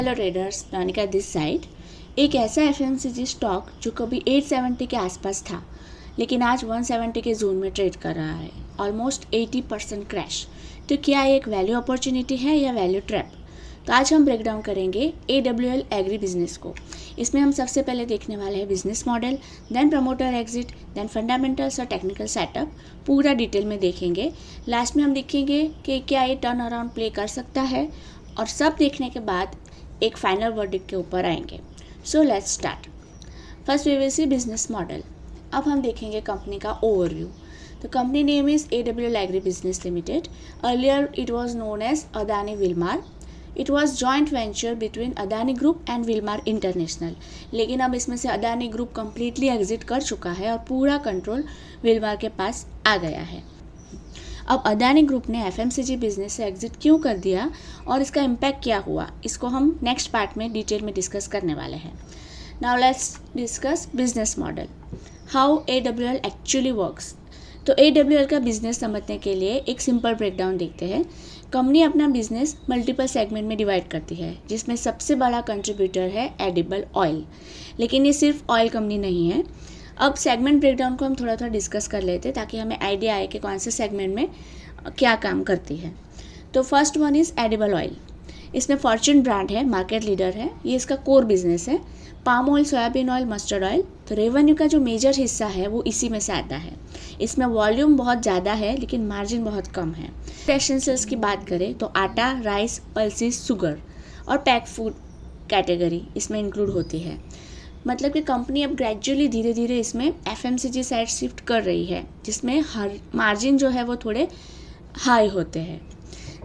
Hello traders, Monika this side. एक ऐसा FMCG stock जो कभी 870 के आसपास था लेकिन आज 170 के जोन में ट्रेड कर रहा है, ऑलमोस्ट 80% क्रैश। तो क्या ये एक वैल्यू अपॉर्चुनिटी है या वैल्यू ट्रैप? तो आज हम ब्रेक डाउन करेंगे AWL एग्री बिजनेस को। इसमें हम सबसे पहले देखने वाले हैं business model, then promoter exit, then fundamentals और टेक्निकल सेटअप, पूरा डिटेल में देखेंगे। लास्ट में हम देखेंगे कि क्या ये टर्न अराउंड प्ले कर सकता है, और सब देखने के बाद एक फाइनल वर्डिक्ट के ऊपर आएंगे। So let's start. First we will see business model. अब हम देखेंगे कंपनी का ओवरव्यू। तो company name is AWL agri business limited. Earlier it was known as Adani Wilmar. It was joint venture between Adani group and Wilmar international. लेकिन अब इसमें से Adani group completely exit कर चुका है और पूरा कंट्रोल विलमार के पास आ गया है। अब अदानी ग्रुप ने FMCG बिजनेस से एग्जिट क्यों कर दिया और इसका इम्पैक्ट क्या हुआ, इसको हम नेक्स्ट पार्ट में डिटेल में डिस्कस करने वाले हैं। Now let's discuss business model, how AWL actually works. तो AWL का बिजनेस समझने के लिए एक सिंपल ब्रेकडाउन देखते हैं। कंपनी अपना बिजनेस मल्टीपल सेगमेंट में डिवाइड करती है, जिसमें सबसे बड़ा कंट्रीब्यूटर है एडिबल ऑयल। लेकिन ये सिर्फ ऑयल कंपनी नहीं है। अब सेगमेंट ब्रेकडाउन को हम थोड़ा थोड़ा डिस्कस कर लेते हैं ताकि हमें आइडिया आए कि कौन से सेगमेंट में क्या काम करती है। तो first one is edible oil. इसमें फॉर्च्यून ब्रांड है, मार्केट लीडर है, ये इसका कोर बिजनेस है। Palm oil, soybean oil, mustard oil. तो रेवेन्यू का जो मेजर हिस्सा है वो इसी में से आता है। इसमें वॉल्यूम बहुत ज़्यादा है लेकिन मार्जिन बहुत कम है। एसेंशियल्स की बात करें तो आटा, राइस, पल्सेस, शुगर और पैक फूड कैटेगरी इसमें इंक्लूड होती है। मतलब कि कंपनी अब ग्रेजुअली धीरे धीरे इसमें FMCG साइड शिफ्ट कर रही है, जिसमें हर मार्जिन जो है वो थोड़े हाई होते हैं।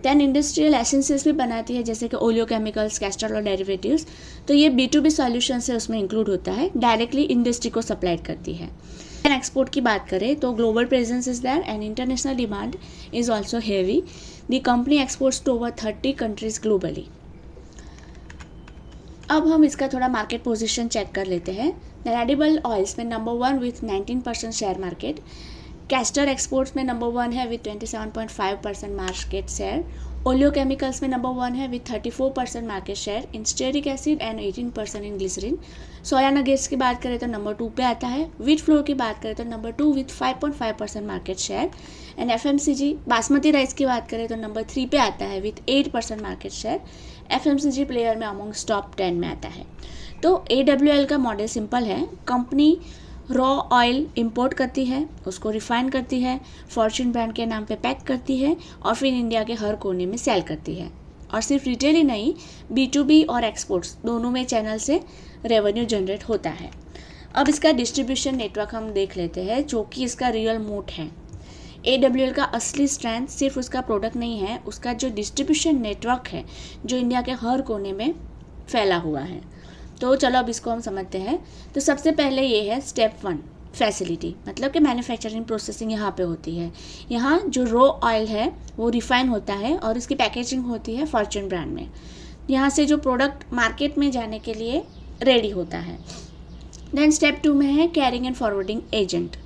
देन इंडस्ट्रियल एसेंसेस भी बनाती है, जैसे कि ओलियो केमिकल्स, कैस्टर और डेरिवेटिव्स। तो ये B2B सॉल्यूशन से उसमें इंक्लूड होता है, डायरेक्टली इंडस्ट्री को सप्लाई करती है। देन एक्सपोर्ट की बात करें तो global presence is there and international demand is also heavy. The company exports to over 30 countries globally. अब हम इसका थोड़ा मार्केट पोजीशन चेक कर लेते हैं। एडिबल ऑयल्स में number 1 with 19% share market. Castor exports में नंबर 1 है with 27.5% market share. Oleo chemicals में नंबर 1 है with 34% market share in stearic acid and 18% in glycerin. Soya nuggets की बात करें तो नंबर 2 पे आता है। व्हीट फ्लोर की बात करें तो number 2 with 5.5% market share. And FMCG basmati rice की बात करें तो नंबर 3 पे आता है with 8% market share. FMCG player में अमॉन्ग्स टॉप 10 में आता है। तो AWL का मॉडल सिंपल है। कंपनी रॉ ऑयल इंपोर्ट करती है, उसको रिफाइन करती है, फॉर्च्यून ब्रांड के नाम पे पैक करती है और फिर इंडिया के हर कोने में सेल करती है। और सिर्फ रिटेल ही नहीं, B2B और एक्सपोर्ट्स दोनों में चैनल से रेवेन्यू जनरेट होता है। अब इसका डिस्ट्रीब्यूशन नेटवर्क हम देख लेते हैं, जो कि इसका रियल मोट है। AWL का असली स्ट्रेंथ सिर्फ उसका प्रोडक्ट नहीं है, उसका जो डिस्ट्रीब्यूशन नेटवर्क है जो इंडिया के हर कोने में फैला हुआ है। तो चलो अब इसको हम समझते हैं। तो सबसे पहले ये है स्टेप 1, फैसिलिटी। मतलब कि मैन्युफैक्चरिंग प्रोसेसिंग यहाँ पे होती है। यहाँ जो रॉ ऑयल है वो रिफाइन होता है और इसकी पैकेजिंग होती है फॉर्च्यून ब्रांड में। यहाँ से जो प्रोडक्ट मार्केट में जाने के लिए रेडी होता है। देन स्टेप 2 में है carrying and forwarding agent.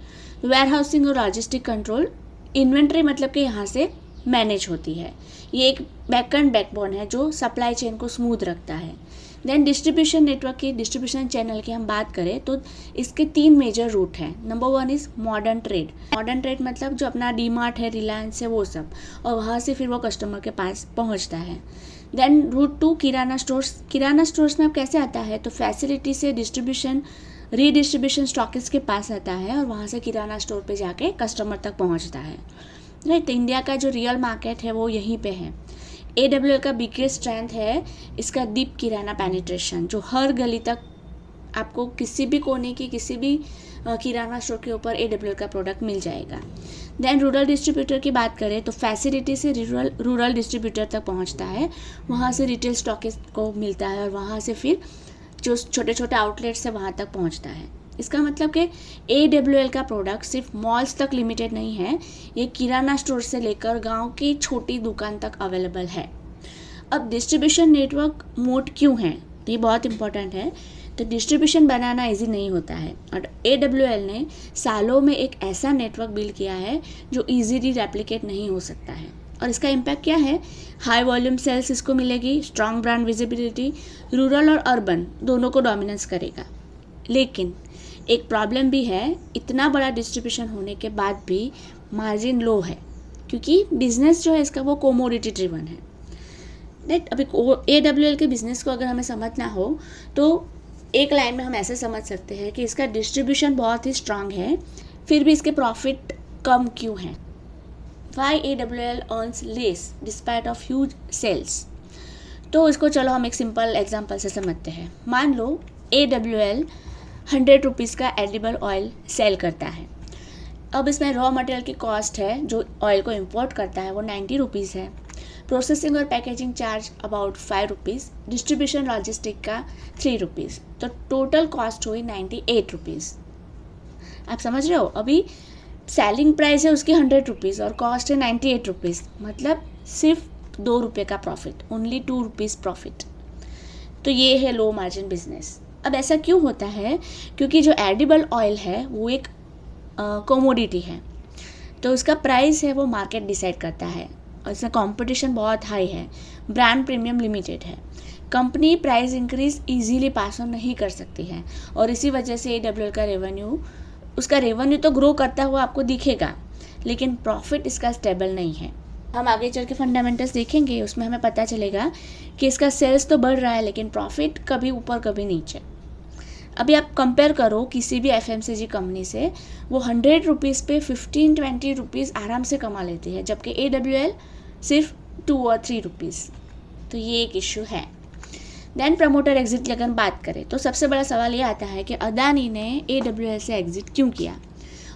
Warehousing और लॉजिस्टिक कंट्रोल। इन्वेंट्री मतलब कि यहाँ से मैनेज होती है। ये एक बैकएंड बैकबोन है जो सप्लाई चेन को स्मूथ रखता है। देन डिस्ट्रीब्यूशन नेटवर्क की, डिस्ट्रीब्यूशन चैनल की हम बात करें तो इसके 3 मेजर रूट हैं। Number 1 is modern trade. Modern trade मतलब जो अपना डीमार्ट है, रिलायंस है, वो सब, और वहाँ से फिर वो कस्टमर के पास पहुँचता है। देन रूट 2 किराना स्टोर्स। किराना स्टोर्स में अब कैसे आता है तो फैसिलिटी से डिस्ट्रीब्यूशन, रीडिस्ट्रीब्यूशन स्टॉकिस्ट के पास आता है और वहाँ से किराना स्टोर पे जाके कस्टमर तक पहुँचता है। राइट, इंडिया का जो रियल मार्केट है वो यहीं पे है। AWL का बिगेस्ट स्ट्रेंथ है इसका डीप किराना पेनिट्रेशन, जो हर गली तक आपको किसी भी कोने की किसी भी किराना स्टोर के ऊपर AWL का प्रोडक्ट मिल जाएगा। देन रूरल डिस्ट्रीब्यूटर की बात करें तो फैसिलिटी से रूरल डिस्ट्रीब्यूटर तक पहुंचता है, वहां से रिटेल स्टॉकिस्ट को मिलता है और वहां से फिर जो छोटे छोटे आउटलेट्स है वहां तक पहुंचता है। इसका मतलब कि AWL का प्रोडक्ट सिर्फ मॉल्स तक लिमिटेड नहीं है, ये किराना स्टोर से लेकर गांव की छोटी दुकान तक अवेलेबल है। अब डिस्ट्रीब्यूशन नेटवर्क मोड क्यों है, ये बहुत इंपॉर्टेंट है। तो डिस्ट्रीब्यूशन बनाना इजी नहीं होता है और AWL ने सालों में एक ऐसा नेटवर्क बिल्ड किया है जो इजीली रेप्लिकेट नहीं हो सकता है। और इसका इम्पैक्ट क्या है, हाई वॉल्यूम सेल्स इसको मिलेगी, स्ट्रॉन्ग ब्रांड विजिबिलिटी, रूरल और अर्बन दोनों को डोमिनेंस करेगा। लेकिन एक प्रॉब्लम भी है, इतना बड़ा डिस्ट्रीब्यूशन होने के बाद भी मार्जिन लो है, क्योंकि बिजनेस जो है इसका वो कोमोडिटी ड्रिवन है। राइट, अभी AWL के बिजनेस को अगर हमें समझना हो तो एक लाइन में हम ऐसे समझ सकते हैं कि इसका डिस्ट्रीब्यूशन बहुत ही स्ट्रांग है, फिर भी इसके प्रॉफिट कम क्यों हैं। Why AWL earns less despite of huge sales? तो इसको चलो हम एक सिंपल एग्जांपल से समझते हैं। मान लो AWL 100 रुपीज़ का एडिबल ऑयल सेल करता है। अब इसमें रॉ मटेरियल की कॉस्ट है जो ऑयल को इम्पोर्ट करता है वो 90 रुपीज़ है, प्रोसेसिंग और packaging charge about 5 rupees, distribution logistic का 3 रुपीज़, तो टोटल कॉस्ट हुई 98 रुपीज़। आप समझ रहे हो, अभी सेलिंग प्राइस है उसकी 100 रुपीज़ और कॉस्ट है 98 रुपीज़, मतलब सिर्फ 2 रुपये का प्रॉफिट, ओनली 2 रुपीज़ प्रॉफिट। तो ये है लो मार्जिन बिजनेस। अब ऐसा क्यों होता है, क्योंकि जो एडिबल ऑयल है वो एक कोमोडिटी है, तो उसका प्राइस है वो मार्केट डिसाइड करता है और इसमें कंपटीशन बहुत हाई है, ब्रांड प्रीमियम लिमिटेड है, company price increase easily pass on नहीं कर सकती है और इसी वजह से AWL का उसका रेवेन्यू तो ग्रो करता हुआ आपको दिखेगा, लेकिन प्रॉफिट इसका स्टेबल नहीं है। हम आगे चल के फंडामेंटल्स देखेंगे, उसमें हमें पता चलेगा कि इसका सेल्स तो बढ़ रहा है लेकिन प्रॉफिट कभी ऊपर कभी नीचे। अभी आप कंपेयर करो किसी भी FMCG कंपनी से, वो 100 रुपीज़ पे 15-20 रुपीज़ आराम से कमा लेती है, जबकि AWL सिर्फ 2 और 3 रुपीज़। तो ये एक इश्यू है। देन प्रमोटर एग्जिट की अगर बात करें तो सबसे बड़ा सवाल ये आता है कि अदानी ने AWL से एग्जिट क्यों किया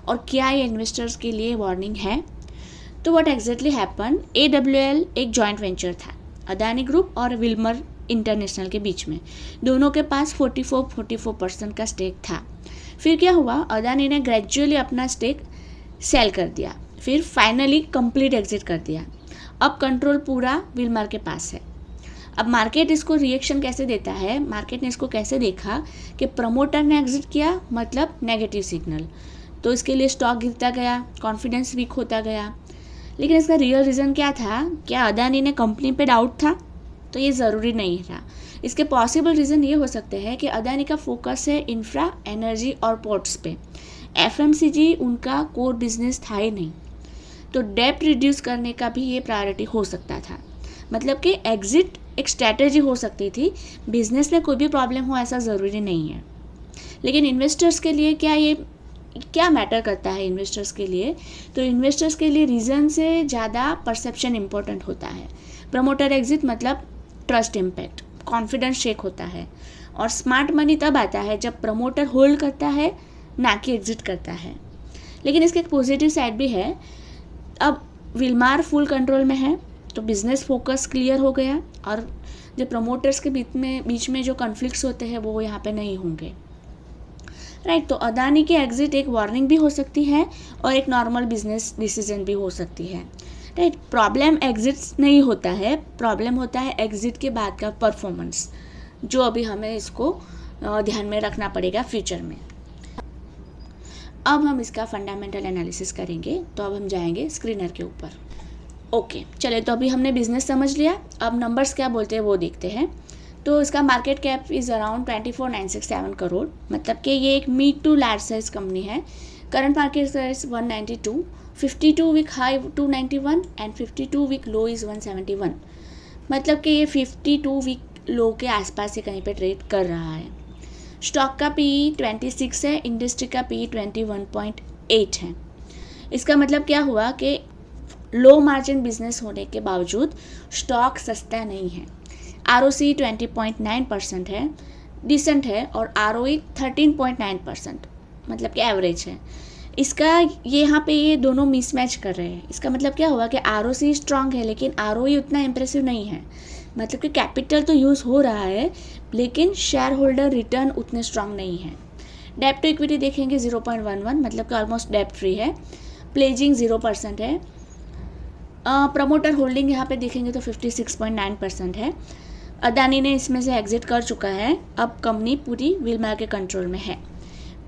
और क्या ये इन्वेस्टर्स के लिए वार्निंग है। तो व्हाट एग्जैक्टली हैपन, AWL एक जॉइंट वेंचर था अदानी ग्रुप और विल्मर इंटरनेशनल के बीच में, दोनों के पास 44% का स्टेक था। फिर क्या हुआ, अदानी ने ग्रेजुअली अपना स्टेक सेल कर दिया, फिर फाइनली कंप्लीट एग्जिट कर दिया। अब कंट्रोल पूरा विल्मर के पास है। अब मार्केट इसको रिएक्शन कैसे देता है, मार्केट ने इसको कैसे देखा कि प्रमोटर ने एग्जिट किया मतलब नेगेटिव सिग्नल, तो इसके लिए स्टॉक गिरता गया, कॉन्फिडेंस वीक होता गया। लेकिन इसका रियल रीज़न क्या था, क्या अदानी ने कंपनी पे डाउट था, तो ये ज़रूरी नहीं था। इसके पॉसिबल रीज़न ये हो सकते हैं कि अदानी का फोकस है इंफ्रा, एनर्जी और पोर्ट्स पे, FMCG उनका कोर बिजनेस था ही नहीं, तो डेप्ट रिड्यूस करने का भी ये प्रायोरिटी हो सकता था। मतलब कि एग्जिट एक स्ट्रैटेजी हो सकती थी, बिजनेस में कोई भी प्रॉब्लम हो ऐसा ज़रूरी नहीं है। लेकिन इन्वेस्टर्स के लिए क्या मैटर करता है इन्वेस्टर्स के लिए, तो इन्वेस्टर्स के लिए रीज़न से ज़्यादा परसेप्शन इम्पोर्टेंट होता है। प्रमोटर एग्जिट मतलब ट्रस्ट इम्पैक्ट, कॉन्फिडेंस शेक होता है, और स्मार्ट मनी तब आता है जब प्रमोटर होल्ड करता है ना कि एग्जिट करता है। लेकिन इसके एक पॉजिटिव साइड भी है, अब विल्मार फुल कंट्रोल में है तो बिजनेस फोकस क्लियर हो गया और जो प्रमोटर्स के बीच में जो कॉन्फ्लिक्ट्स होते हैं वो यहाँ पे नहीं होंगे। राइट, तो अदानी के एग्जिट एक वार्निंग भी हो सकती है और एक नॉर्मल बिजनेस डिसीजन भी हो सकती है। राइट, प्रॉब्लम एग्जिट नहीं होता है, प्रॉब्लम होता है एग्जिट के बाद का परफॉर्मेंस, जो अभी हमें इसको ध्यान में रखना पड़ेगा फ्यूचर में। अब हम इसका फंडामेंटल एनालिसिस करेंगे, तो अब हम जाएंगे स्क्रीनर के ऊपर। ओके, चले, तो अभी हमने बिजनेस समझ लिया, अब नंबर्स क्या बोलते हैं वो देखते हैं। तो इसका market cap is around 24,967 crore, मतलब कि ये एक mid to large size company है। Current market price 192, 52 week high 291 and 52 week low is 171, मतलब कि ये 52 वीक लो के आसपास से कहीं पे ट्रेड कर रहा है। स्टॉक का PE 26 है, इंडस्ट्री का PE 21.8 है। इसका मतलब क्या हुआ कि लो मार्जिन बिजनेस होने के बावजूद स्टॉक सस्ता नहीं है। ROC 20.9% है, डिसेंट है, और ROE 13.9%, मतलब कि एवरेज है। इसका ये यहाँ पे ये दोनों मिसमैच कर रहे हैं। इसका मतलब क्या हुआ कि ROC स्ट्रांग है लेकिन ROE उतना इम्प्रेसिव नहीं है, मतलब कि कैपिटल तो यूज़ हो रहा है लेकिन शेयर होल्डर रिटर्न उतने स्ट्रांग नहीं है। डेप्ट टू इक्विटी देखेंगे 0.11, मतलब कि ऑलमोस्ट डेप्ट फ्री है। प्लेजिंग 0% है। प्रमोटर होल्डिंग यहाँ पे देखेंगे तो 56.9% है। अदानी ने इसमें से एग्जिट कर चुका है, अब कंपनी पूरी विल्मर के कंट्रोल में है।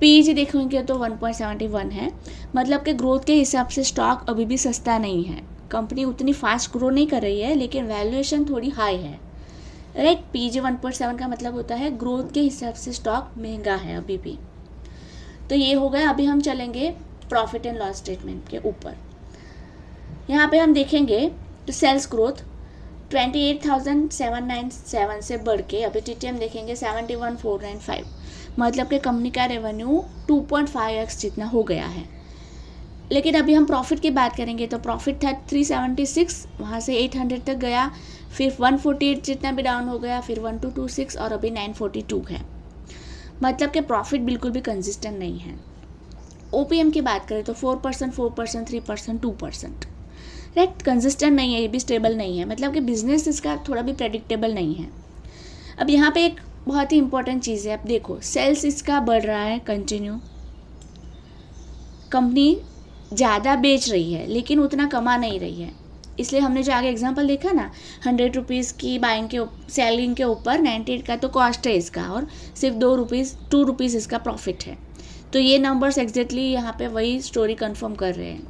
PEG देखेंगे तो 1.71 है, मतलब कि ग्रोथ के हिसाब से स्टॉक अभी भी सस्ता नहीं है। कंपनी उतनी फास्ट ग्रो नहीं कर रही है, लेकिन वैल्यूएशन थोड़ी हाई है, राइट। PG 1.7 का मतलब होता है ग्रोथ के हिसाब से स्टॉक महंगा है अभी भी। तो ये हो गया। अभी हम चलेंगे प्रॉफिट एंड लॉस स्टेटमेंट के ऊपर। यहाँ पे हम देखेंगे तो सेल्स ग्रोथ 28,797 से बढ़ के अभी TTM देखेंगे 71,495, मतलब कि कंपनी का रेवेन्यू 2.5x जितना हो गया है। लेकिन अभी हम प्रॉफिट की बात करेंगे तो प्रॉफिट था 376, वहाँ से 800 तक गया, फिर 148 जितना भी डाउन हो गया, फिर 1226 और अभी 942 है। मतलब कि प्रॉफिट बिल्कुल भी कंसिस्टेंट नहीं है। OPM की बात करें तो 4%, 4%, 3%, 2%, राइट। कंसिस्टेंट नहीं है, ये भी स्टेबल नहीं है, मतलब कि बिजनेस इसका थोड़ा भी प्रेडिक्टेबल नहीं है। अब यहाँ पे एक बहुत ही इंपॉर्टेंट चीज़ है, अब देखो सेल्स इसका बढ़ रहा है कंटिन्यू, कंपनी ज़्यादा बेच रही है लेकिन उतना कमा नहीं रही है। इसलिए हमने जो आगे एग्जांपल देखा ना, 100 रुपीज़ की बाइंग के सेलिंग के ऊपर 98 का तो कॉस्ट है इसका, और सिर्फ 2 रुपीज़ इसका प्रॉफिट है। तो ये नंबर्स एग्जैक्टली यहाँ पे वही स्टोरी कंफर्म कर रहे हैं,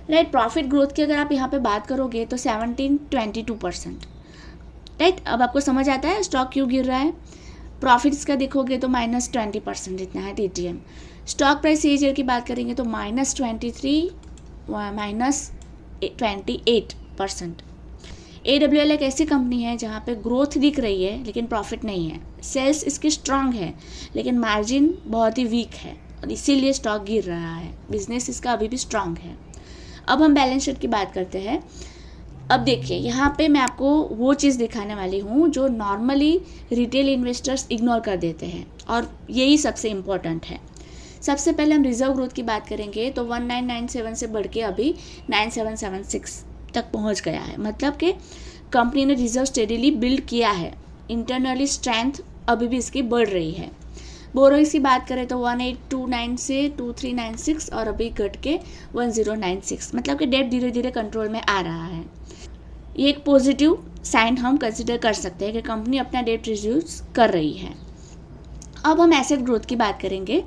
राइट। प्रॉफिट ग्रोथ की अगर आप यहाँ पे बात करोगे तो 1722%, राइट। अब आपको समझ आता है स्टॉक क्यों गिर रहा है। प्रॉफिट्स का देखोगे तो -20% इतना है TTM। स्टॉक प्राइस CAGR की बात करेंगे तो -23, -28%। AWL एक ऐसी कंपनी है जहाँ पे ग्रोथ दिख रही है लेकिन प्रॉफिट नहीं है। सेल्स इसकी स्ट्रांग है लेकिन मार्जिन बहुत ही वीक है और इसीलिए स्टॉक गिर रहा है। बिजनेस इसका अभी भी स्ट्रांग है। अब हम बैलेंस शीट की बात करते हैं। अब देखिए यहाँ पे मैं आपको वो चीज़ दिखाने वाली हूँ जो नॉर्मली रिटेल इन्वेस्टर्स इग्नोर कर देते हैं, और यही सबसे इम्पोर्टेंट है। सबसे पहले हम रिजर्व ग्रोथ की बात करेंगे तो 1997 से बढ़ के अभी 9776 तक पहुँच गया है। मतलब कि कंपनी ने रिजर्व स्टेडीली बिल्ड किया है, इंटरनली स्ट्रेंथ अभी भी इसकी बढ़ रही है। बोरोइंग्स की बात करें तो 1829 से 2396 और अभी घट के 1096, मतलब कि डेट धीरे धीरे कंट्रोल में आ रहा है। ये एक पॉजिटिव साइन हम कंसिडर कर सकते हैं कि कंपनी अपना डेट रिड्यूस कर रही है। अब हम एसेट ग्रोथ की बात करेंगे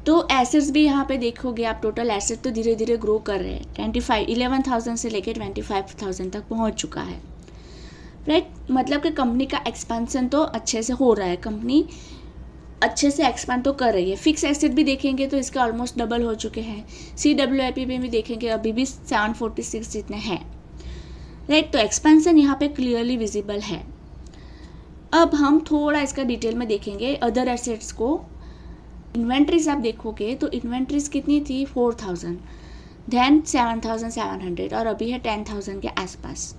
तो एसेट्स भी यहाँ पे देखोगे आप, टोटल एसेट तो धीरे धीरे ग्रो कर रहे हैं। 11,000 से लेकर 25,000 तक पहुँच चुका है, राइट। मतलब कि कंपनी का एक्सपेंशन तो अच्छे से हो रहा है, कंपनी अच्छे से एक्सपेंड तो कर रही है। फिक्स एसेट भी देखेंगे तो इसके ऑलमोस्ट डबल हो चुके हैं। CWIP में भी देखेंगे अभी भी 746 जितने हैं, राइट। तो एक्सपेंशन यहाँ पे क्लियरली विजिबल है। अब हम थोड़ा इसका डिटेल में देखेंगे अदर एसेट्स को। इन्वेंट्रीज आप देखोगे तो इन्वेंट्रीज कितनी थी 4,000, देन 7,700 और अभी है 10,000 के आसपास।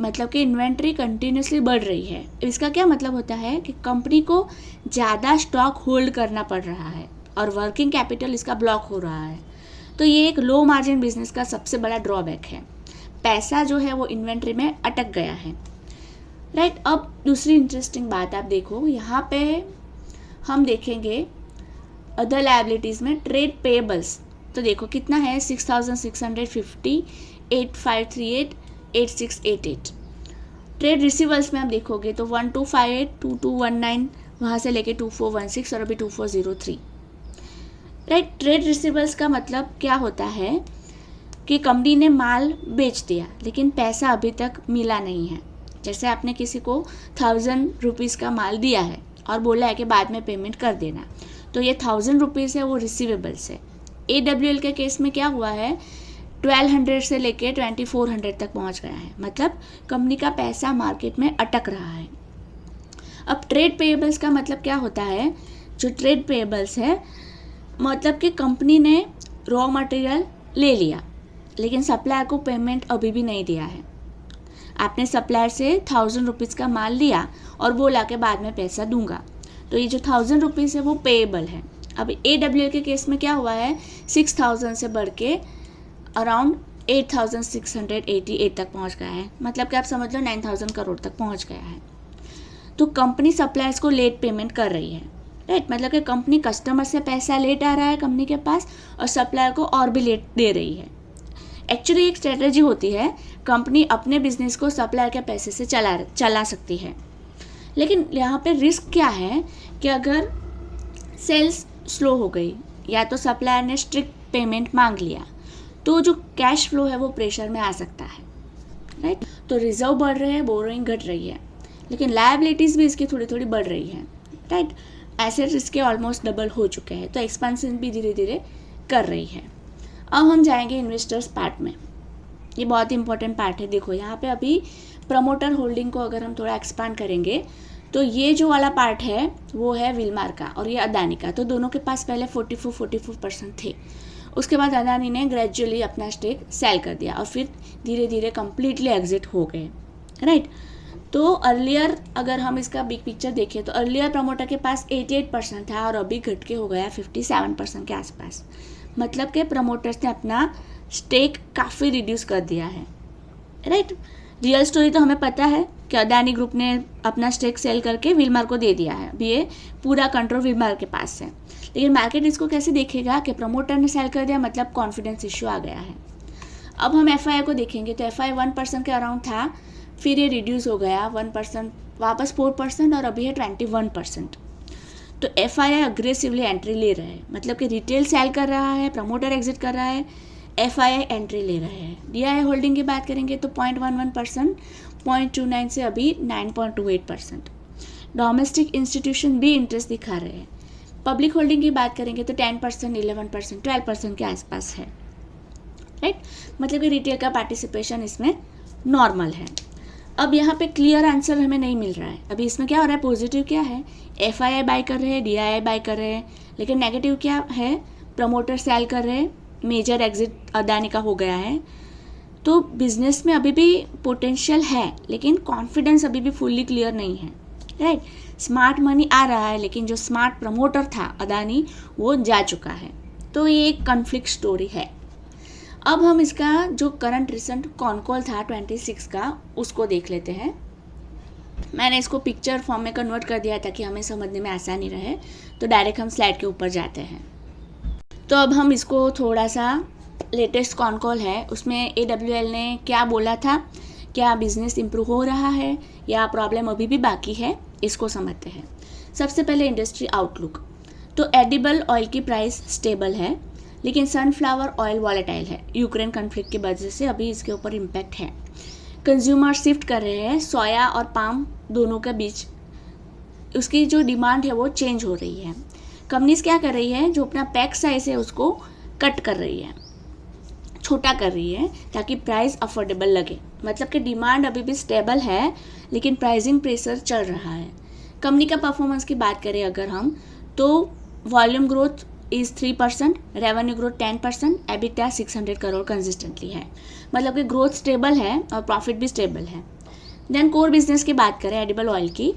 मतलब कि इन्वेंट्री कंटिन्यूसली बढ़ रही है। इसका क्या मतलब होता है कि कंपनी को ज़्यादा स्टॉक होल्ड करना पड़ रहा है और वर्किंग कैपिटल इसका ब्लॉक हो रहा है। तो ये एक लो मार्जिन बिजनेस का सबसे बड़ा ड्रॉबैक है। पैसा जो है वो इन्वेंट्री में अटक गया है, राइट। अब दूसरी इंटरेस्टिंग बात आप देखो, यहाँ पे हम देखेंगे अदर लायबिलिटीज़ में ट्रेड पेएबल्स। तो देखो कितना है 6,650, 8,538, 8,688। ट्रेड रिसीवर्स में आप देखोगे तो 1,258, 2,219, वहाँ से लेके 2,416 और अभी 2,403, राइट। ट्रेड रिसीवर्स का मतलब क्या होता है कि कंपनी ने माल बेच दिया लेकिन पैसा अभी तक मिला नहीं है। जैसे आपने किसी को 1,000 रुपीज़ का माल दिया है और बोला है कि बाद में पेमेंट कर देना, तो ये 1,000 रुपीज़ है वो रिसीवेबल्स है। AWL के केस में क्या हुआ है, 1,200 से लेके 2,400 तक पहुंच गया है। मतलब कंपनी का पैसा मार्केट में अटक रहा है। अब ट्रेड पेएबल्स का मतलब क्या होता है, जो ट्रेड पेएबल्स है मतलब कि कंपनी ने रॉ मटेरियल ले लिया लेकिन सप्लायर को पेमेंट अभी भी नहीं दिया है। आपने सप्लायर से 1,000 रुपीज़ का माल लिया और बोला कि बाद में पैसा दूंगा, तो ये जो 1,000 रुपीज़ है वो पेएबल है। अब AWL के केस में क्या हुआ है, 6,000 से बढ़ के अराउंड 8,688 तक पहुंच गया है। मतलब कि आप समझ लो 9,000 करोड़ तक पहुंच गया है। तो कंपनी सप्लायर्स को लेट पेमेंट कर रही है, राइट। मतलब कि कंपनी कस्टमर से पैसा लेट आ रहा है कंपनी के पास और सप्लायर को और भी लेट दे रही है। एक्चुअली एक स्ट्रेटजी होती है, कंपनी अपने बिजनेस को सप्लायर के पैसे से चला सकती है। लेकिन यहाँ पे रिस्क क्या है कि अगर सेल्स स्लो हो गई या तो सप्लायर ने स्ट्रिक्ट पेमेंट मांग लिया तो जो कैश फ्लो है वो प्रेशर में आ सकता है, राइट। तो रिजर्व बढ़ रहे हैं, बोरोइंग घट रही है, लेकिन लायबिलिटीज़ भी इसकी थोड़ी थोड़ी बढ़ रही है, राइट। एसेट्स इसके ऑलमोस्ट डबल हो चुके हैं, तो एक्सपेंशन भी धीरे धीरे कर रही है। अब हम जाएंगे इन्वेस्टर्स पार्ट में। ये बहुत ही इंपॉर्टेंट पार्ट है। देखो यहाँ पे अभी प्रमोटर होल्डिंग को अगर हम थोड़ा एक्सपांड करेंगे तो ये जो वाला पार्ट है वो है विलमार का और ये अदानी का। तो दोनों के पास पहले 44% थे, उसके बाद अदानी ने ग्रेजुअली अपना स्टेक सेल कर दिया और फिर धीरे धीरे कम्प्लीटली एग्जिट हो गए, राइट। तो अर्लियर अगर हम इसका बिग पिक्चर देखें तो अर्लियर प्रमोटर के पास 88% था और अभी घट के हो गया 57% के आसपास। मतलब कि प्रमोटर्स ने अपना स्टेक काफ़ी रिड्यूस कर दिया है, राइट। रियल स्टोरी तो हमें पता है कि अदानी ग्रुप ने अपना स्टेक सेल करके विलमार को दे दिया है। अभी ये पूरा कंट्रोल विलमार के पास है, लेकिन मार्केट इसको कैसे देखेगा कि प्रमोटर ने सेल कर दिया, मतलब कॉन्फिडेंस इश्यू आ गया है। अब हम एफआईआई को देखेंगे तो एफआईआई 1% के अराउंड था, फिर ये रिड्यूस हो गया 1%, वापस 4% और अभी है 21%। तो एफआईआई अग्रेसिवली एंट्री ले रहा है, मतलब कि रिटेल सेल कर रहा है, प्रमोटर एग्जिट कर रहा है, एफआईआई एंट्री ले रहे हैं। डीआई होल्डिंग की बात करेंगे तो 0.11%, 0.29 से अभी 9.28%। डोमेस्टिक इंस्टीट्यूशन भी इंटरेस्ट दिखा रहे हैं। पब्लिक होल्डिंग की बात करेंगे तो 10%, 11%, 12% के आसपास है, राइट। मतलब कि रिटेल का पार्टिसिपेशन इसमें नॉर्मल है। अब यहाँ पे क्लियर आंसर हमें नहीं मिल रहा है। अभी इसमें क्या हो रहा है, पॉजिटिव क्या है, एफआईआई बाय कर रहे हैं, डीआई बाय कर रहे हैं, लेकिन नेगेटिव क्या है, प्रमोटर सेल कर रहे हैं, मेजर एग्जिट अदानी का हो गया है। तो बिजनेस में अभी भी पोटेंशियल है, लेकिन कॉन्फिडेंस अभी भी फुल्ली क्लियर नहीं है, राइट। स्मार्ट मनी आ रहा है, लेकिन जो स्मार्ट प्रमोटर था अदानी वो जा चुका है। तो ये एक कॉन्फ्लिक्ट स्टोरी है। अब हम इसका जो करंट रिसेंट कॉनकॉल था 26 का, उसको देख लेते हैं। मैंने इसको पिक्चर फॉर्म में कन्वर्ट कर दिया ताकि हमें समझने में आसानी रहे। तो डायरेक्ट हम स्लाइड के ऊपर जाते हैं। तो अब हम इसको थोड़ा सा लेटेस्ट कॉनकॉल है उसमें AWL ने क्या बोला था, क्या बिजनेस इम्प्रूव हो रहा है या प्रॉब्लम अभी भी बाकी है, इसको समझते हैं। सबसे पहले इंडस्ट्री आउटलुक। तो एडिबल ऑयल की प्राइस स्टेबल है, लेकिन सनफ्लावर ऑयल वॉलेटाइल है। यूक्रेन कन्फ्लिक्ट की वजह से अभी इसके ऊपर इम्पैक्ट है। कंज्यूमर शिफ्ट कर रहे हैं सोया और पाम दोनों के बीच, उसकी जो डिमांड है वो चेंज हो रही है। कंपनीज क्या कर रही है, जो अपना पैक साइज है उसको कट कर रही है, छोटा कर रही है ताकि प्राइस अफोर्डेबल लगे। मतलब कि डिमांड अभी भी स्टेबल है, लेकिन प्राइसिंग प्रेशर चल रहा है। कंपनी का परफॉर्मेंस की बात करें अगर हम, तो volume growth is 3%, revenue growth 10%, EBITDA 600 crore consistently है। मतलब कि ग्रोथ स्टेबल है और प्रॉफिट भी स्टेबल है। देन कोर बिजनेस की बात करें एडिबल ऑयल की,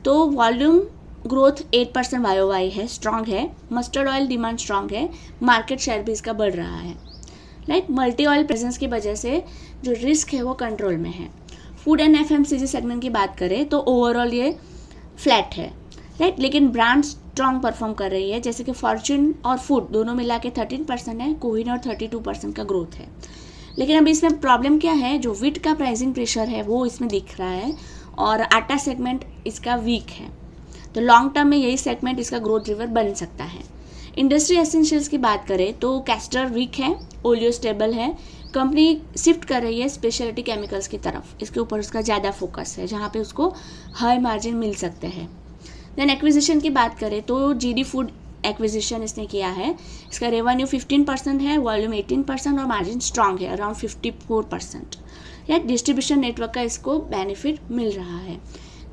तो वॉल्यूम ग्रोथ 8% YOY है, स्ट्रांग है। मस्टर्ड ऑयल डिमांड स्ट्रांग है, मार्केट शेयर भी इसका बढ़ रहा है, राइट। मल्टी ऑयल प्रेजेंस की वजह से जो रिस्क है वो कंट्रोल में है। फूड एंड FMCG सेगमेंट की बात करें तो ओवरऑल ये फ्लैट है, राइट। लेकिन ब्रांड स्ट्रांग परफॉर्म कर रही है, जैसे कि फॉर्च्यून और फूड दोनों मिला के 13% है, कोहिनूर 32% का ग्रोथ है। लेकिन अभी इसमें प्रॉब्लम क्या है, जो व्हीट का प्राइसिंग प्रेशर है वो इसमें दिख रहा है और आटा सेगमेंट इसका वीक है। तो लॉन्ग टर्म में यही सेगमेंट इसका ग्रोथ ड्रिवर बन सकता है। इंडस्ट्री एसेंशियल्स की बात करें तो कैस्टर वीक है, ओलियो स्टेबल है। कंपनी शिफ्ट कर रही है स्पेशलिटी केमिकल्स की तरफ, इसके ऊपर उसका ज़्यादा फोकस है, जहाँ पे उसको हाई मार्जिन मिल सकते हैं। देन एक्विजिशन की बात करें तो GD फूड एक्विजिशन इसने किया है। इसका रेवेन्यू 15% है, वॉल्यूम 18% और मार्जिन स्ट्रांग है, अराउंड 54%। या डिस्ट्रीब्यूशन नेटवर्क का इसको बेनिफिट मिल रहा है।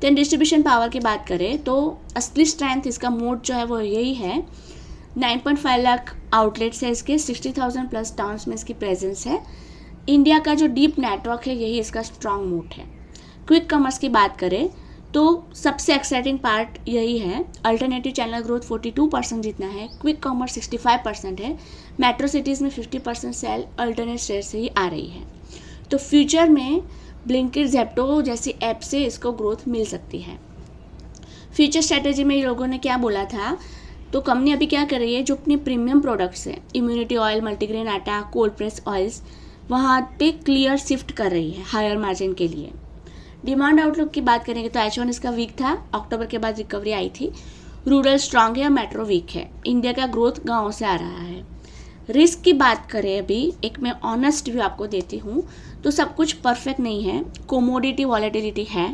देन डिस्ट्रीब्यूशन पावर की बात करें तो असली स्ट्रेंथ इसका मोड जो है वो यही है। 9.5 लाख आउटलेट्स है इसके, 60,000 प्लस टाउन्स में इसकी प्रेजेंस है। इंडिया का जो डीप नेटवर्क है यही इसका स्ट्रांग मोड है। क्विक कॉमर्स की बात करें तो सबसे एक्साइटिंग पार्ट यही है। अल्टरनेटिव चैनल ग्रोथ 42% जितना है, क्विक कॉमर्स 65% है, मेट्रो सिटीज़ में 50% सेल अल्टरनेट शेयर से ही आ रही है। तो फ्यूचर में ब्लिंकिट, ज़ेप्टो जैसी ऐप से इसको ग्रोथ मिल सकती है। फ्यूचर स्ट्रेटेजी में ये लोगों ने क्या बोला था, तो कंपनी अभी क्या कर रही है, जो अपनी प्रीमियम प्रोडक्ट्स हैं, इम्यूनिटी ऑयल, मल्टीग्रेन आटा, कोल्ड प्रेस ऑयल्स, वहाँ पे क्लियर शिफ्ट कर रही है हायर मार्जिन के लिए। डिमांड आउटलुक की बात करेंगे तो H1 इसका वीक था, अक्टूबर के बाद रिकवरी आई थी। रूरल स्ट्रांग है और मेट्रो वीक है। इंडिया का ग्रोथ गाँव से आ रहा है। रिस्क की बात करें, अभी एक मैं ऑनेस्ट व्यू आपको देती हूँ, तो सब कुछ परफेक्ट नहीं है। कोमोडिटी वॉलेटिलिटी है,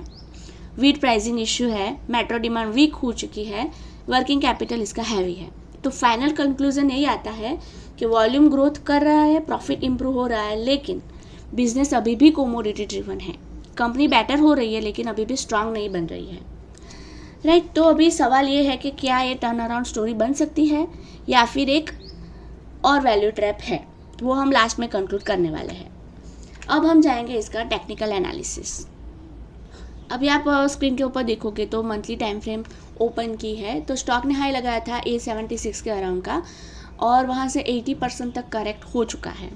वीट प्राइसिंग इश्यू है, मेट्रो डिमांड वीक हो चुकी है, वर्किंग कैपिटल इसका हैवी है। तो फाइनल कंक्लूजन यही आता है कि वॉल्यूम ग्रोथ कर रहा है, प्रॉफिट इंप्रूव हो रहा है, लेकिन बिजनेस अभी भी कोमोडिटी ड्रिवन है। कंपनी बेटर हो रही है लेकिन अभी भी स्ट्रांग नहीं बन रही है, राइट। तो अभी सवाल ये है कि क्या ये टर्न अराउंड स्टोरी बन सकती है या फिर एक और वैल्यू ट्रैप है, वो हम लास्ट में कंक्लूड करने वाले हैं। अब हम जाएंगे इसका टेक्निकल एनालिसिस। अभी आप स्क्रीन के ऊपर देखोगे तो मंथली टाइम फ्रेम ओपन की है, तो स्टॉक ने हाई लगाया था 876 के अराउंड का और वहाँ से 80% तक करेक्ट हो चुका है,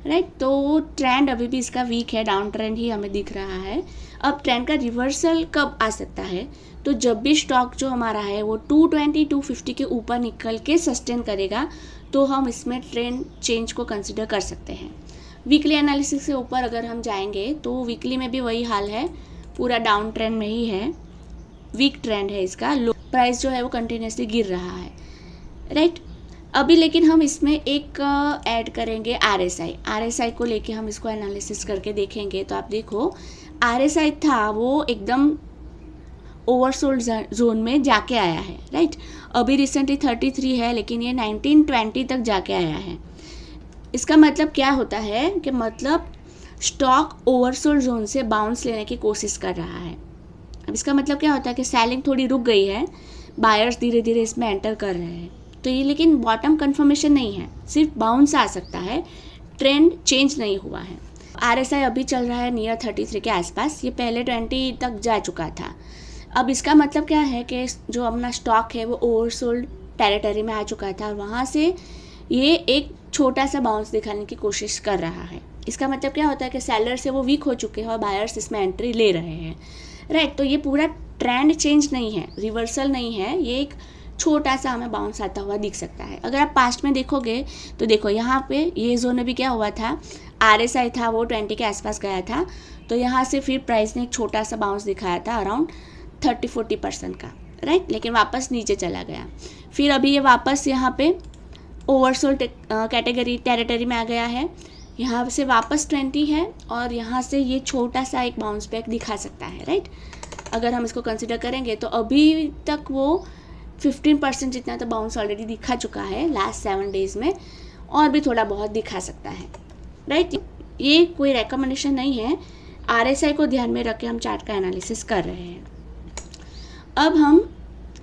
राइट। तो ट्रेंड अभी भी इसका वीक है, डाउन ट्रेंड ही हमें दिख रहा है। अब ट्रेंड का रिवर्सल कब आ सकता है, तो जब भी स्टॉक जो हमारा है वो 220 250 के ऊपर निकल के सस्टेन करेगा, तो हम इसमें ट्रेंड चेंज को कंसिडर कर सकते हैं। वीकली एनालिसिस से ऊपर अगर हम जाएंगे तो वीकली में भी वही हाल है, पूरा डाउन ट्रेंड में ही है, वीक ट्रेंड है इसका, लो प्राइस जो है वो कंटिन्यूसली गिर रहा है, राइट। अभी लेकिन हम इसमें एक ऐड करेंगे आरएसआई को लेके हम इसको एनालिसिस करके देखेंगे। तो आप देखो आरएसआई था वो एकदम ओवरसोल्ड जोन में जाके आया है, राइट। अभी रिसेंटली 33 है लेकिन ये 1920 तक जाके आया है। इसका मतलब क्या होता है कि मतलब स्टॉक ओवरसोल्ड जोन से बाउंस लेने की कोशिश कर रहा है। अब इसका मतलब क्या होता है कि सेलिंग थोड़ी रुक गई है, बायर्स धीरे धीरे इसमें एंटर कर रहे हैं। तो ये लेकिन बॉटम कंफर्मेशन नहीं है, सिर्फ बाउंस आ सकता है, ट्रेंड चेंज नहीं हुआ है। आरएसआई अभी चल रहा है नियर 33 के आसपास, ये पहले 20 तक जा चुका था। अब इसका मतलब क्या है कि जो अपना स्टॉक है वो ओवरसोल्ड टेरिटरी में आ चुका था, वहाँ से ये एक छोटा सा बाउंस दिखाने की कोशिश कर रहा है। इसका मतलब क्या होता है कि सेलर से वो वीक हो चुके हैं और बायर्स इसमें एंट्री ले रहे हैं, राइट। तो ये पूरा ट्रेंड चेंज नहीं है, रिवर्सल नहीं है, ये एक छोटा सा हमें बाउंस आता हुआ दिख सकता है। अगर आप पास्ट में देखोगे तो देखो यहाँ पे ये जोन में भी क्या हुआ था, आरएसआई था वो 20 के आसपास गया था, तो यहाँ से फिर प्राइस ने एक छोटा सा बाउंस दिखाया था अराउंड 30-40% का, राइट, लेकिन वापस नीचे चला गया। फिर अभी ये वापस यहाँ पे ओवरसोल्ड कैटेगरी टेरिटरी में आ गया है, यहाँ से वापस 20 है और यहाँ से ये छोटा सा एक बाउंस बैक दिखा सकता है, राइट। अगर हम इसको कंसिडर करेंगे तो अभी तक वो 15% जितना तो बाउंस ऑलरेडी दिखा चुका है लास्ट 7 डेज में, और भी थोड़ा बहुत दिखा सकता है, राइट। ये कोई रेकमेंडेशन नहीं है, आरएसआई को ध्यान में रख के हम चार्ट का एनालिसिस कर रहे हैं। अब हम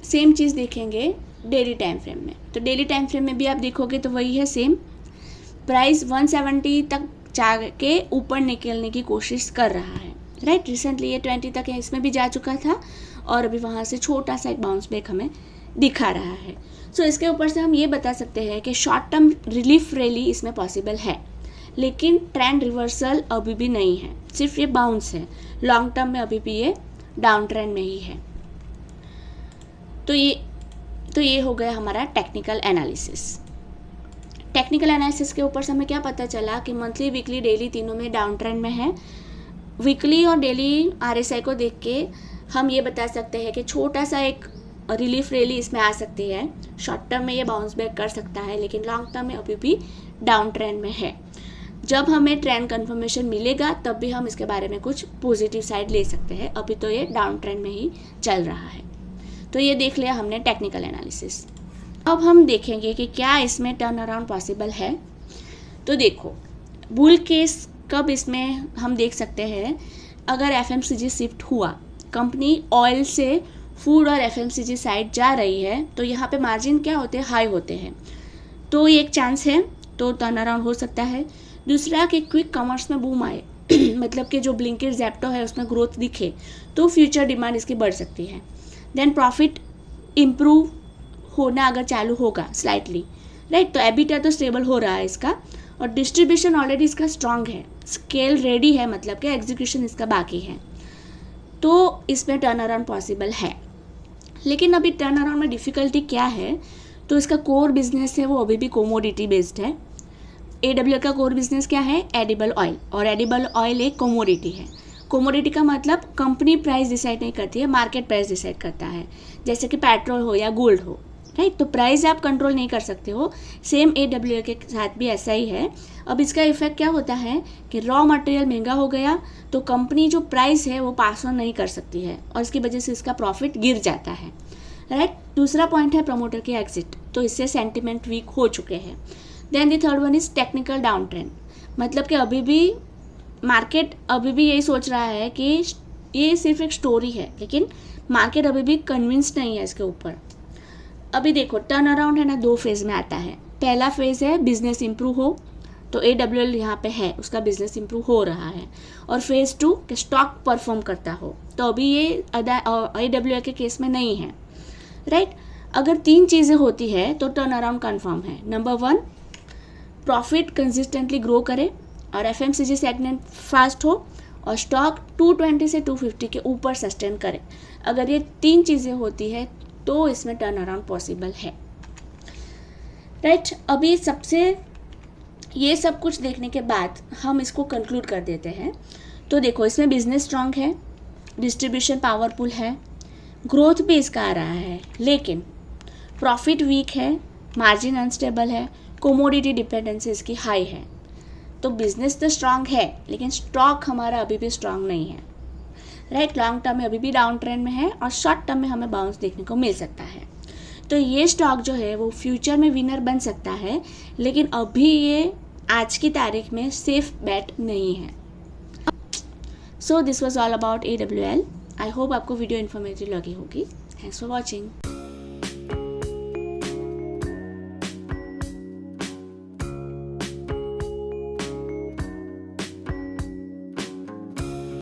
सेम चीज़ देखेंगे डेली टाइम फ्रेम में। तो डेली टाइम फ्रेम में भी आप देखोगे तो वही है सेम, प्राइस 170 तक जाके ऊपर निकलने की कोशिश कर रहा है, राइट। रिसेंटली ये 20 तक है, इसमें भी जा चुका था और अभी वहाँ से छोटा सा एक बाउंस बैक हमें दिखा रहा है। सो इसके ऊपर से हम ये बता सकते हैं कि शॉर्ट टर्म रिलीफ रैली इसमें पॉसिबल है, लेकिन ट्रेंड रिवर्सल अभी भी नहीं है, सिर्फ ये बाउंस है। लॉन्ग टर्म में अभी भी ये डाउन ट्रेंड में ही है। तो ये हो गया हमारा टेक्निकल एनालिसिस। टेक्निकल एनालिसिस के ऊपर से हमें क्या पता चला कि मंथली, वीकली, डेली तीनों में डाउन ट्रेंड में है। वीकली और डेली आरएसआई को देख के हम ये बता सकते हैं कि छोटा सा एक रिलीफ रैली इसमें आ सकती है। शॉर्ट टर्म में ये बाउंस बैक कर सकता है, लेकिन लॉन्ग टर्म में अभी भी डाउन ट्रेंड में है। जब हमें ट्रेंड कंफर्मेशन मिलेगा तब भी हम इसके बारे में कुछ पॉजिटिव साइड ले सकते हैं, अभी तो ये डाउन ट्रेंड में ही चल रहा है। तो ये देख लिया हमने टेक्निकल एनालिसिस। अब हम देखेंगे कि क्या इसमें टर्न अराउंड पॉसिबल है। तो देखो बुल केस कब इसमें हम देख सकते हैं, अगर एफएमसीजी शिफ्ट हुआ, कंपनी ऑयल से फूड और एफएमसीजी साइड जा रही है, तो यहाँ पे मार्जिन क्या होते हैं, हाई होते हैं, तो ये एक चांस है, तो टर्न अराउंड हो सकता है। दूसरा कि क्विक कॉमर्स में बूम आए मतलब कि जो ब्लिंकिट ज़ेप्टो है उसमें ग्रोथ दिखे, तो फ्यूचर डिमांड इसकी बढ़ सकती है। देन प्रॉफिट इम्प्रूव होना अगर चालू होगा स्लाइटली, राइट, तो एबिटा तो स्टेबल हो रहा है इसका, और डिस्ट्रीब्यूशन ऑलरेडी इसका स्ट्रांग है, स्केल रेडी है, मतलब कि एग्जीक्यूशन इसका बाकी है, तो इसमें टर्न अराउंड पॉसिबल है। लेकिन अभी टर्न अराउंड में डिफ़िकल्टी क्या है, तो इसका कोर बिजनेस है वो अभी भी कोमोडिटी बेस्ड है। AWL का कोर बिजनेस क्या है, एडिबल ऑयल, और एडिबल ऑयल एक कोमोडिटी है। कोमोडिटी का मतलब कंपनी प्राइस डिसाइड नहीं करती है, मार्केट प्राइस डिसाइड करता है, जैसे कि पेट्रोल हो या गोल्ड हो, राइट। तो प्राइस आप कंट्रोल नहीं कर सकते हो, सेम AWL के साथ भी ऐसा ही है। अब इसका इफेक्ट क्या होता है कि रॉ मटेरियल महंगा हो गया तो कंपनी जो प्राइस है वो पास ऑन नहीं कर सकती है और इसकी वजह से इसका प्रॉफिट गिर जाता है, राइट। दूसरा पॉइंट है प्रमोटर के एग्जिट, तो इससे सेंटिमेंट वीक हो चुके हैं। Then the third one is technical down trend, मतलब कि अभी भी मार्केट अभी भी यही सोच रहा है कि ये सिर्फ एक स्टोरी है, लेकिन मार्केट अभी भी कन्विंस्ड नहीं है इसके ऊपर। अभी देखो टर्न अराउंड है ना, 2 फेज़ में आता है। पहला फेज़ है बिजनेस इंप्रूव हो, तो AWL यहाँ पे है, उसका बिजनेस इंप्रूव हो रहा है। और फेज़ 2 कि स्टॉक परफॉर्म करता हो, तो अभी ये AWL के केस में नहीं है, राइट। अगर 3 चीज़ें होती है तो टर्न अराउंड कन्फर्म है। नंबर 1, प्रॉफिट कंसिस्टेंटली ग्रो करे और FMCG सेगमेंट फास्ट हो और स्टॉक 220 से 250 के ऊपर सस्टेन करे। अगर ये 3 चीज़ें होती है तो इसमें टर्न अराउंड पॉसिबल है, राइट। अभी ये सब कुछ देखने के बाद हम इसको कंक्लूड कर देते हैं। तो देखो इसमें बिजनेस स्ट्रांग है, डिस्ट्रीब्यूशन पावरफुल है, ग्रोथ भी इसका आ रहा है, लेकिन प्रॉफिट वीक है, मार्जिन अनस्टेबल है, कोमोडिटी डिपेंडेंसी इसकी हाई है। तो बिजनेस तो स्ट्रांग है लेकिन स्टॉक हमारा अभी भी स्ट्रांग नहीं है, राइट। लॉन्ग टर्म में अभी भी डाउन ट्रेंड में है और शॉर्ट टर्म में हमें बाउंस देखने को मिल सकता है। तो ये स्टॉक जो है वो फ्यूचर में विनर बन सकता है, लेकिन अभी ये आज की तारीख में सेफ बैट नहीं है। So this was all about AWL। I hope आपको वीडियो इन्फॉर्मेटिव लगी होगी। Thanks for watching.